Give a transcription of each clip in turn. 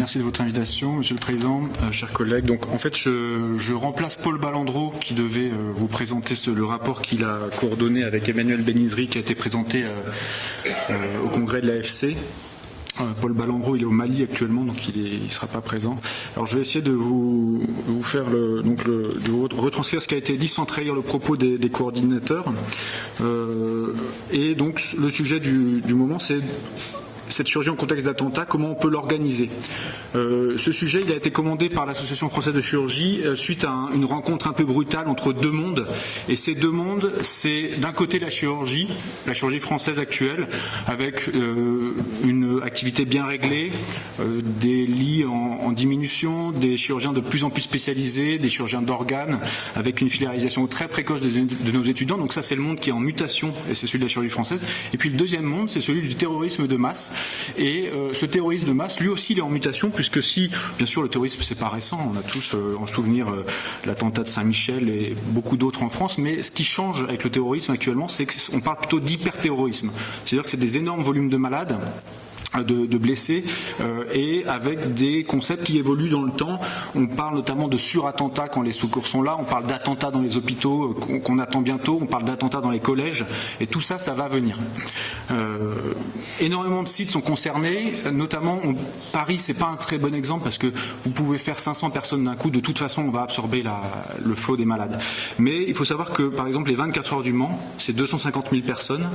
Merci de votre invitation, Monsieur le Président, chers collègues. Donc, en fait, je remplace Paul Balandreau qui devait vous présenter le rapport qu'il a coordonné avec Emmanuel Benizri qui a été présenté au congrès de l'AFC. Paul Balandreau, il est au Mali actuellement, donc il ne sera pas présent. Alors je vais essayer de vous faire de vous retranscrire ce qui a été dit sans trahir le propos des coordinateurs. Et donc le sujet du moment, c'est cette chirurgie en contexte d'attentat, comment on peut l'organiser. Ce sujet, il a été commandé par l'Association française de chirurgie suite à une rencontre un peu brutale entre deux mondes. Et ces deux mondes, c'est d'un côté la chirurgie française actuelle, avec une activité bien réglée, des lits en diminution, des chirurgiens de plus en plus spécialisés, des chirurgiens d'organes, avec une filiarisation très précoce de nos étudiants. Donc ça, c'est le monde qui est en mutation, et c'est celui de la chirurgie française. Et puis le deuxième monde, c'est celui du terrorisme de masse. Et ce terrorisme de masse, lui aussi, il est en mutation, puisque si, bien sûr, le terrorisme, c'est pas récent, on a tous en souvenir l'attentat de Saint-Michel et beaucoup d'autres en France, mais ce qui change avec le terrorisme actuellement, c'est qu'on parle plutôt d'hyperterrorisme. C'est-à-dire que c'est des énormes volumes de malades, de blessés, et avec des concepts qui évoluent dans le temps. On parle notamment de surattentats quand les secours sont là, on parle d'attentats dans les hôpitaux qu'on attend bientôt, on parle d'attentats dans les collèges, et tout ça, ça va venir. Énormément de sites sont concernés, notamment Paris, c'est pas un très bon exemple parce que vous pouvez faire 500 personnes d'un coup, de toute façon on va absorber le flot des malades. Mais il faut savoir que par exemple les 24 heures du Mans, c'est 250 000 personnes.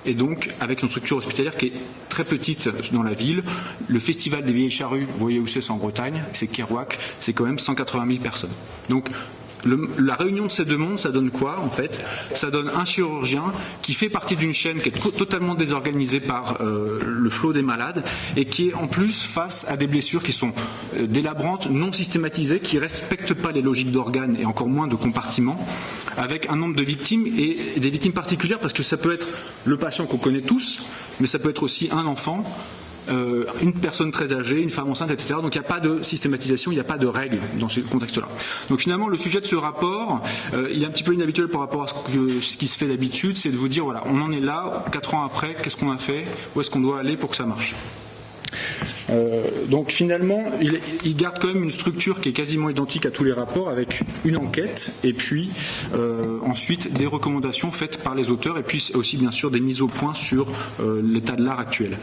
Et donc, avec une structure hospitalière qui est très petite dans la ville, le festival des Vieilles Charrues, vous voyez où c'est en Bretagne, c'est Kerouac, c'est quand même 180 000 personnes. Donc, la réunion de ces deux mondes, ça donne quoi en fait? Ça donne un chirurgien qui fait partie d'une chaîne qui est totalement désorganisée par le flot des malades et qui est en plus face à des blessures qui sont délabrantes, non systématisées, qui ne respectent pas les logiques d'organes et encore moins de compartiments, avec un nombre de victimes et des victimes particulières parce que ça peut être le patient qu'on connaît tous, mais ça peut être aussi un enfant, une personne très âgée, une femme enceinte, etc. Donc il n'y a pas de systématisation, il n'y a pas de règles dans ce contexte-là. Donc finalement, le sujet de ce rapport, il est un petit peu inhabituel par rapport à ce qui se fait d'habitude, c'est de vous dire, voilà, on en est là, 4 ans après, qu'est-ce qu'on a fait, où est-ce qu'on doit aller pour que ça marche. Donc finalement, il garde quand même une structure qui est quasiment identique à tous les rapports, avec une enquête et puis ensuite des recommandations faites par les auteurs et puis aussi bien sûr des mises au point sur l'état de l'art actuel.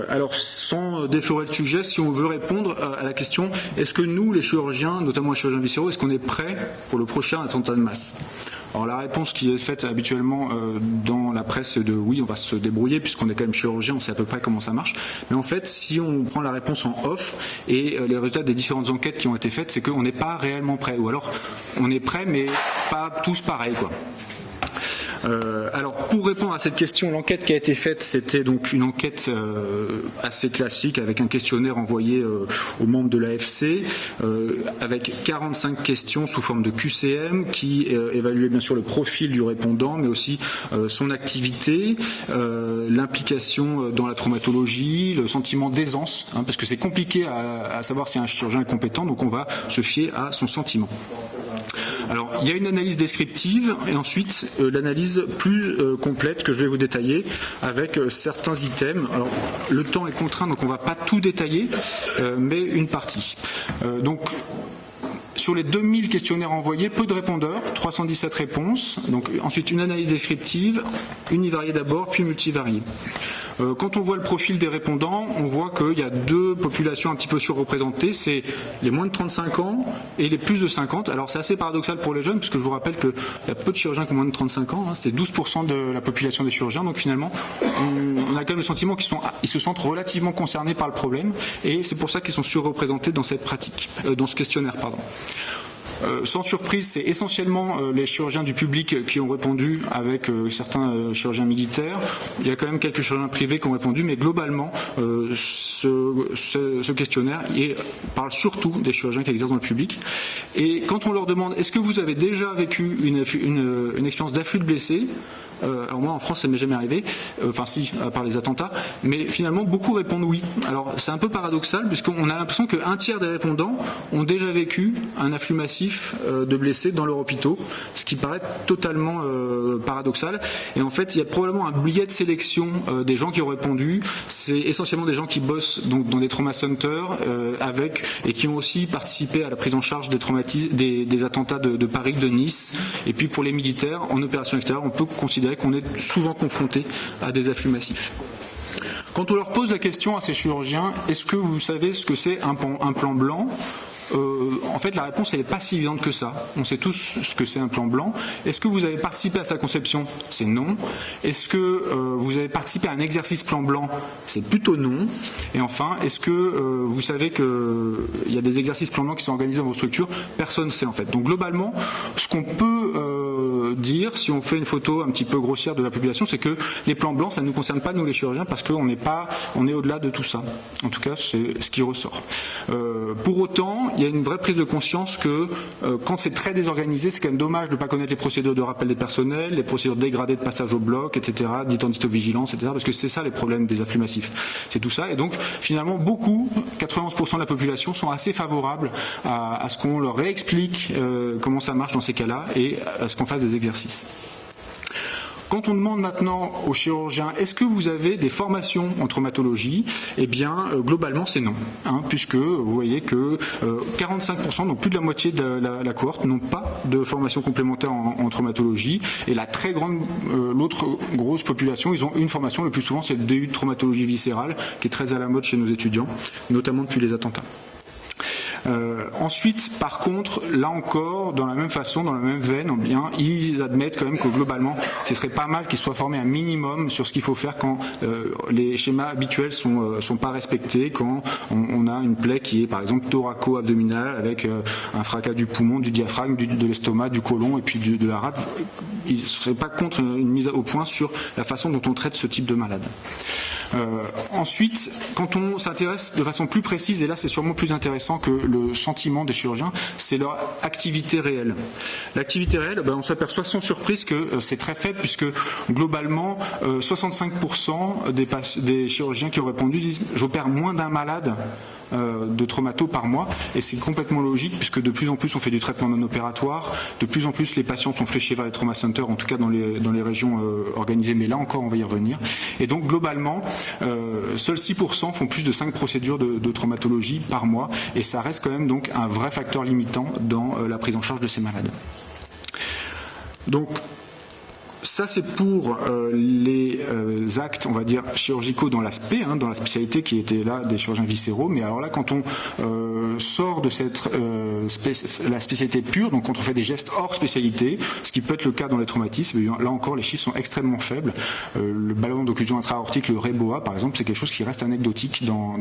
Alors sans déflorer le sujet, si on veut répondre à la question, est-ce que nous, les chirurgiens, notamment les chirurgiens viscéraux, est-ce qu'on est prêts pour le prochain attentat de masse? Alors la réponse qui est faite habituellement dans la presse est de oui, on va se débrouiller puisqu'on est quand même chirurgien, on sait à peu près comment ça marche. Mais en fait, si on prend la réponse en off et les résultats des différentes enquêtes qui ont été faites, c'est qu'on n'est pas réellement prêt. Ou alors on est prêt mais pas tous pareil, quoi. Alors pour répondre à cette question, l'enquête qui a été faite, c'était donc une enquête assez classique avec un questionnaire envoyé aux membres de l'AFC avec 45 questions sous forme de QCM qui évaluaient bien sûr le profil du répondant mais aussi son activité, l'implication dans la traumatologie, le sentiment d'aisance, parce que c'est compliqué à savoir si un chirurgien est compétent, donc on va se fier à son sentiment. Alors, il y a une analyse descriptive et ensuite l'analyse plus complète que je vais vous détailler avec certains items. Alors, le temps est contraint, donc on ne va pas tout détailler, mais une partie. Donc, sur les 2000 questionnaires envoyés, peu de répondeurs, 317 réponses. Donc, ensuite, une analyse descriptive, univariée d'abord, puis multivariée. Quand on voit le profil des répondants, on voit qu'il y a deux populations un petit peu surreprésentées, c'est les moins de 35 ans et les plus de 50. Alors c'est assez paradoxal pour les jeunes, puisque je vous rappelle qu'il y a peu de chirurgiens qui ont moins de 35 ans, c'est 12% de la population des chirurgiens, donc finalement on a quand même le sentiment qu'ils se sentent relativement concernés par le problème, et c'est pour ça qu'ils sont surreprésentés dans cette pratique, dans ce questionnaire, pardon. Sans surprise, c'est essentiellement les chirurgiens du public qui ont répondu avec certains chirurgiens militaires. Il y a quand même quelques chirurgiens privés qui ont répondu, mais globalement, ce questionnaire parle surtout des chirurgiens qui exercent dans le public. Et quand on leur demande « Est-ce que vous avez déjà vécu une expérience d'afflux de blessés ?» Alors moi en France ça m'est jamais arrivé, enfin si, à part les attentats, mais finalement beaucoup répondent oui. Alors c'est un peu paradoxal puisqu'on a l'impression qu'un tiers des répondants ont déjà vécu un afflux massif massif de blessés dans leurs hôpitaux, ce qui paraît totalement paradoxal. Et en fait, il y a probablement un biais de sélection des gens qui ont répondu. C'est essentiellement des gens qui bossent donc dans des trauma centers et qui ont aussi participé à la prise en charge des attentats de Paris, de Nice. Et puis pour les militaires, en opération extérieure, on peut considérer qu'on est souvent confronté à des afflux massifs. Quand on leur pose la question à ces chirurgiens, est-ce que vous savez ce que c'est un plan blanc ? En fait, la réponse, elle n'est pas si évidente que ça. On sait tous ce que c'est un plan blanc. Est-ce que vous avez participé à sa conception? C'est non. Est-ce que vous avez participé à un exercice plan blanc? C'est plutôt non. Et enfin, est-ce que vous savez qu'il y a des exercices plan blanc qui sont organisés dans vos structures? Personne ne sait en fait. Donc globalement, ce qu'on peut dire, si on fait une photo un petit peu grossière de la population, c'est que les plans blancs, ça ne nous concerne pas nous les chirurgiens parce qu'on est au-delà de tout ça. En tout cas, c'est ce qui ressort. Pour autant, il y a une vraie prise de conscience que quand c'est très désorganisé, c'est quand même dommage de ne pas connaître les procédures de rappel des personnels, les procédures dégradées de passage au bloc, etc., d'identité-vigilance, etc., parce que c'est ça les problèmes des afflux massifs. C'est tout ça. Et donc, finalement, 91% de la population sont assez favorables à ce qu'on leur réexplique comment ça marche dans ces cas-là et à ce qu'on fasse des exercices. Quand on demande maintenant aux chirurgiens, est-ce que vous avez des formations en traumatologie? Eh bien, globalement, c'est non. Puisque vous voyez que 45%, donc plus de la moitié de la cohorte, n'ont pas de formation complémentaire en traumatologie. Et l'autre grosse population, ils ont une formation. Le plus souvent, c'est le DU de traumatologie viscérale, qui est très à la mode chez nos étudiants, notamment depuis les attentats. Ensuite, par contre, là encore, dans la même façon, dans la même veine, ils admettent quand même que globalement, ce serait pas mal qu'ils soient formés un minimum sur ce qu'il faut faire quand les schémas habituels sont pas respectés, quand on a une plaie qui est par exemple thoraco-abdominale avec un fracas du poumon, du diaphragme, de l'estomac, du côlon et puis de la rate. Ils ne seraient pas contre une mise au point sur la façon dont on traite ce type de malade. Ensuite, quand on s'intéresse de façon plus précise, et là c'est sûrement plus intéressant que le sentiment des chirurgiens, c'est leur activité réelle. L'activité réelle, on s'aperçoit sans surprise que c'est très faible puisque globalement 65% des chirurgiens qui ont répondu disent « j'opère moins d'un malade » de traumato par mois, et c'est complètement logique puisque de plus en plus on fait du traitement non opératoire, de plus en plus les patients sont fléchés vers les trauma centers, en tout cas dans les régions organisées, mais là encore on va y revenir. Et donc globalement, seuls 6% font plus de 5 procédures de traumatologie par mois, et ça reste quand même donc un vrai facteur limitant dans la prise en charge de ces malades. Donc ça, c'est pour les actes, on va dire, chirurgicaux dans l'aspect, dans la spécialité qui était là des chirurgiens viscéraux. Mais alors là, quand on sort de la spécialité pure, donc quand on fait des gestes hors spécialité, ce qui peut être le cas dans les traumatismes, là encore, les chiffres sont extrêmement faibles. Le ballon d'occlusion intra-aortique, le REBOA, par exemple, c'est quelque chose qui reste anecdotique dans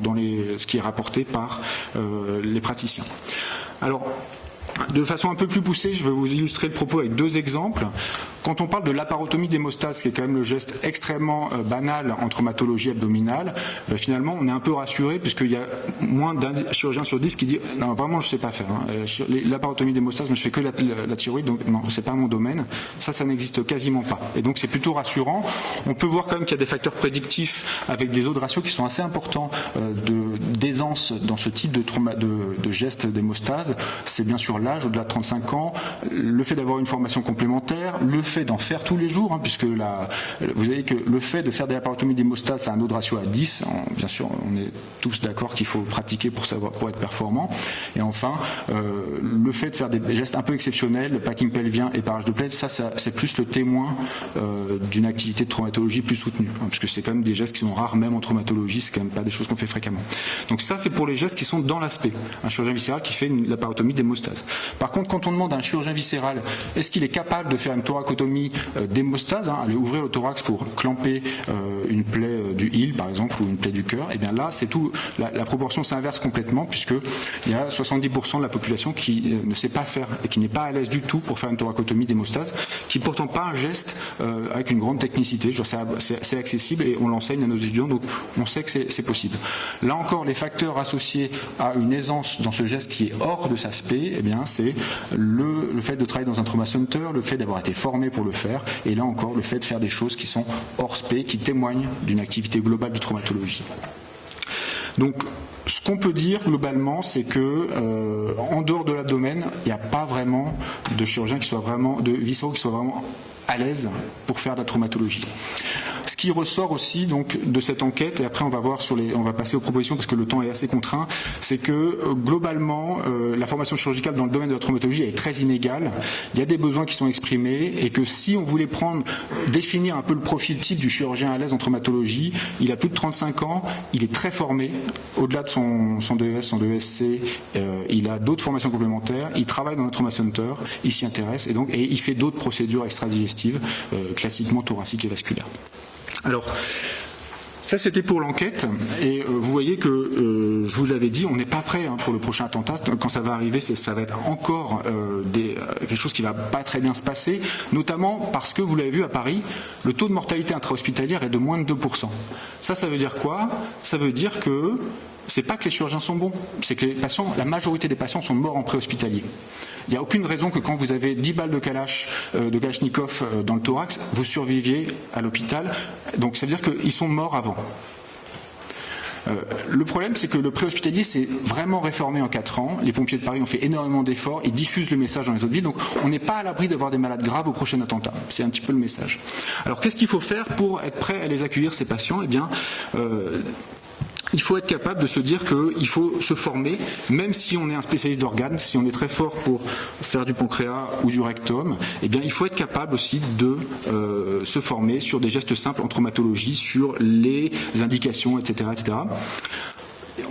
ce qui est rapporté par les praticiens. Alors, de façon un peu plus poussée, je vais vous illustrer le propos avec 2 exemples. Quand on parle de laparotomie d'hémostase, qui est quand même le geste extrêmement banal en traumatologie abdominale, finalement on est un peu rassuré puisqu'il y a moins d'un chirurgien sur 10 qui dit « non, vraiment je ne sais pas faire. Laparotomie d'hémostase, mais je fais que la thyroïde, donc non, c'est pas mon domaine. » Ça n'existe quasiment pas. Et donc c'est plutôt rassurant. On peut voir quand même qu'il y a des facteurs prédictifs avec des autres ratios qui sont assez importants d'aisance dans ce type de geste d'hémostase. C'est bien sûr l'âge, au-delà de 35 ans, le fait d'avoir une formation complémentaire, le fait d'en faire tous les jours, puisque vous savez que le fait de faire des laparotomies d'hémostase, c'est un autre ratio à 10. Bien sûr, on est tous d'accord qu'il faut pratiquer pour être performant. Et enfin, le fait de faire des gestes un peu exceptionnels, le packing pelvien et parage de plaie, ça c'est plus le témoin d'une activité de traumatologie plus soutenue, puisque c'est quand même des gestes qui sont rares, même en traumatologie, c'est quand même pas des choses qu'on fait fréquemment. Donc ça, c'est pour les gestes qui sont dans l'aspect. Un chirurgien viscéral qui fait une laparotomie d'hémostase. Par contre, quand on demande à un chirurgien viscéral, est-ce qu'il est capable de faire une thoracotomie d'hémostase, aller ouvrir le thorax pour clamper une plaie du île, par exemple, ou une plaie du cœur, et bien là, c'est tout. La proportion s'inverse complètement, puisqu'il y a 70% de la population qui ne sait pas faire et qui n'est pas à l'aise du tout pour faire une thoracotomie d'hémostase, qui n'est pourtant pas un geste avec une grande technicité. C'est accessible et on l'enseigne à nos étudiants, donc on sait que c'est possible. Là encore, les facteurs associés à une aisance dans ce geste qui est hors de sa spé, eh bien, c'est le fait de travailler dans un trauma center, le fait d'avoir été formé pour le faire, et là encore, le fait de faire des choses qui sont hors spé, qui témoignent d'une activité globale de traumatologie. Donc, ce qu'on peut dire globalement, c'est que en dehors de l'abdomen, il n'y a pas vraiment de chirurgiens qui soient vraiment, de viscéraux qui soient vraiment à l'aise pour faire de la traumatologie. Ce qui ressort aussi donc de cette enquête, et après on va passer aux propositions parce que le temps est assez contraint, c'est que globalement la formation chirurgicale dans le domaine de la traumatologie est très inégale. Il y a des besoins qui sont exprimés et que si on voulait définir un peu le profil type du chirurgien à l'aise en traumatologie, il a plus de 35 ans, il est très formé, au-delà de son DES, son DESC, il a d'autres formations complémentaires, il travaille dans un trauma center, il s'y intéresse et il fait d'autres procédures extradigestives, classiquement thoraciques et vasculaires. Alors, ça c'était pour l'enquête, et vous voyez que, je vous l'avais dit, on n'est pas prêt pour le prochain attentat. Quand ça va arriver, ça va être encore quelque chose qui va pas très bien se passer, notamment parce que, vous l'avez vu à Paris, le taux de mortalité intra-hospitalière est de moins de 2%. Ça veut dire quoi? Ça veut dire que c'est pas que les chirurgiens sont bons, c'est que la majorité des patients sont morts en pré-hospitalier. Il n'y a aucune raison que quand vous avez 10 balles de Kalachnikov dans le thorax, vous surviviez à l'hôpital. Donc ça veut dire qu'ils sont morts avant. Le problème, c'est que le pré-hospitalier s'est vraiment réformé en 4 ans. Les pompiers de Paris ont fait énormément d'efforts et diffusent le message dans les autres villes. Donc on n'est pas à l'abri d'avoir des malades graves au prochain attentat. C'est un petit peu le message. Alors qu'est-ce qu'il faut faire pour être prêt à les accueillir, ces patients? Eh bien, il faut être capable de se dire qu'il faut se former, même si on est un spécialiste d'organes, si on est très fort pour faire du pancréas ou du rectum, eh bien il faut être capable aussi de se former sur des gestes simples en traumatologie, sur les indications, etc., etc.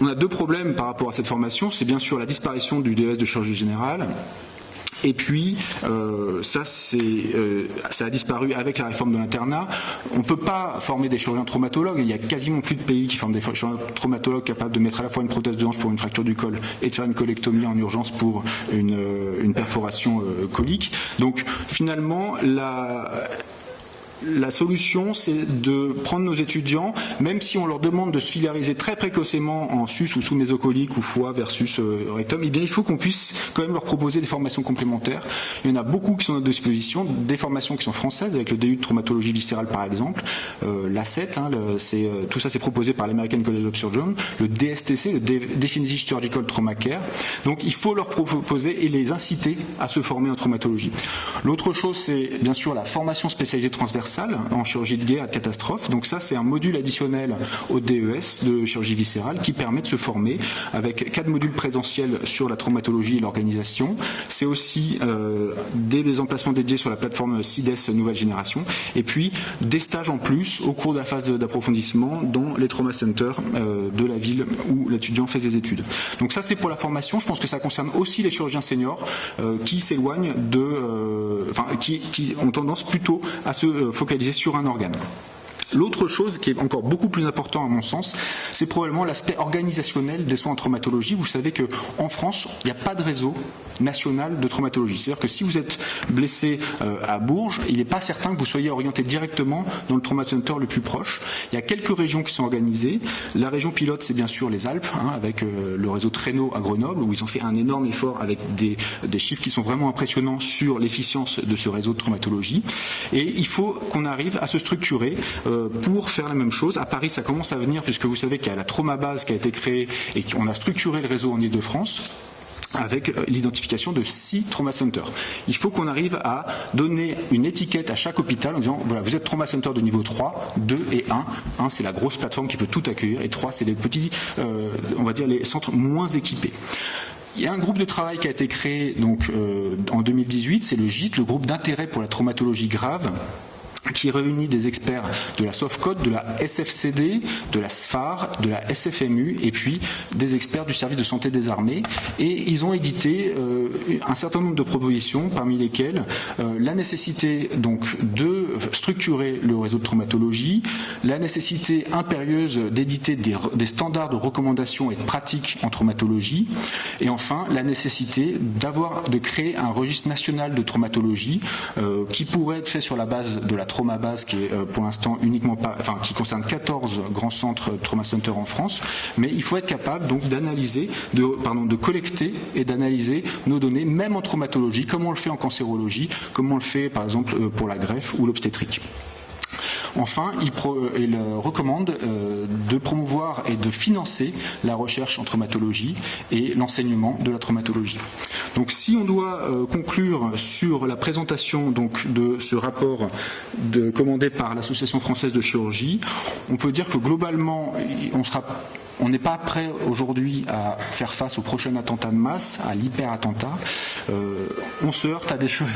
On a 2 problèmes par rapport à cette formation. C'est bien sûr la disparition du DES de chirurgie générale. Et puis, ça a disparu avec la réforme de l'internat. On ne peut pas former des chirurgiens traumatologues. Il y a quasiment plus de pays qui forment des chirurgiens traumatologues capables de mettre à la fois une prothèse de hanche pour une fracture du col et de faire une colectomie en urgence pour une perforation colique. Donc, finalement, la solution, c'est de prendre nos étudiants, même si on leur demande de se filiariser très précocement en sus ou sous-mésocolique ou foie versus rectum, eh bien il faut qu'on puisse quand même leur proposer des formations complémentaires. Il y en a beaucoup qui sont à notre disposition, des formations qui sont françaises, avec le DU de traumatologie viscérale par exemple, l'A7, tout ça c'est proposé par l'American College of Surgeons, le DSTC, le Definitive Surgical Trauma Care. Donc il faut leur proposer et les inciter à se former en traumatologie. L'autre chose, c'est bien sûr la formation spécialisée transversale en chirurgie de guerre et de catastrophe. Donc ça, c'est un module additionnel au DES de chirurgie viscérale qui permet de se former avec 4 modules présentiels sur la traumatologie et l'organisation. C'est aussi des emplacements dédiés sur la plateforme CIDES nouvelle génération et puis des stages en plus au cours de la phase d'approfondissement dans les trauma centers de la ville où l'étudiant fait ses études. Donc ça, c'est pour la formation. Je pense que ça concerne aussi les chirurgiens seniors qui s'éloignent qui ont tendance plutôt à se focaliser sur un organe. L'autre chose qui est encore beaucoup plus important à mon sens, c'est probablement l'aspect organisationnel des soins en traumatologie. Vous savez qu'en France, il n'y a pas de réseau national de traumatologie. C'est-à-dire que si vous êtes blessé à Bourges, il n'est pas certain que vous soyez orienté directement dans le trauma center le plus proche. Il y a quelques régions qui sont organisées. La région pilote, c'est bien sûr les Alpes, avec le réseau Traîneau à Grenoble, où ils ont fait un énorme effort avec des chiffres qui sont vraiment impressionnants sur l'efficience de ce réseau de traumatologie. Et il faut qu'on arrive à se structurer pour faire la même chose. À Paris, ça commence à venir, puisque vous savez qu'il y a la traumabase qui a été créée et qu'on a structuré le réseau en Île-de-France avec l'identification de 6 trauma centers. Il faut qu'on arrive à donner une étiquette à chaque hôpital en disant, voilà, vous êtes trauma center de niveau 3, 2 et 1. 1, c'est la grosse plateforme qui peut tout accueillir, et 3, c'est les petits, on va dire, les centres moins équipés. Il y a un groupe de travail qui a été créé donc, en 2018, c'est le GIT, le groupe d'intérêt pour la traumatologie grave, qui réunit des experts de la SOFCODE, de la SFCD, de la SFAR, de la SFMU et puis des experts du service de santé des armées. Et ils ont édité un certain nombre de propositions, parmi lesquelles la nécessité donc de structurer le réseau de traumatologie, la nécessité impérieuse d'éditer des standards de recommandation et de pratiques en traumatologie, et enfin la nécessité de créer un registre national de traumatologie qui pourrait être fait sur la base de la traumabase qui est pour l'instant qui concerne 14 grands centres trauma center en France, mais il faut être capable donc d'analyser, de collecter et d'analyser nos données, même en traumatologie, comme on le fait en cancérologie, comme on le fait par exemple pour la greffe ou l'obstétrique. Enfin, il recommande de promouvoir et de financer la recherche en traumatologie et l'enseignement de la traumatologie. Donc si on doit conclure sur la présentation donc, de ce rapport commandé par l'Association française de chirurgie, on peut dire que globalement, on n'est pas prêt aujourd'hui à faire face au prochain attentat de masse, à l'hyper-attentat. On se heurte à des choses.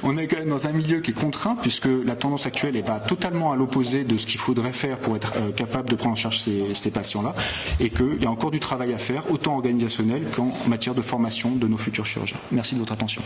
On est quand même dans un milieu qui est contraint, puisque la tendance actuelle va totalement à l'opposé de ce qu'il faudrait faire pour être capable de prendre en charge ces patients-là, et qu'il y a encore du travail à faire, autant organisationnel qu'en matière de formation de nos futurs chirurgiens. Merci de votre attention.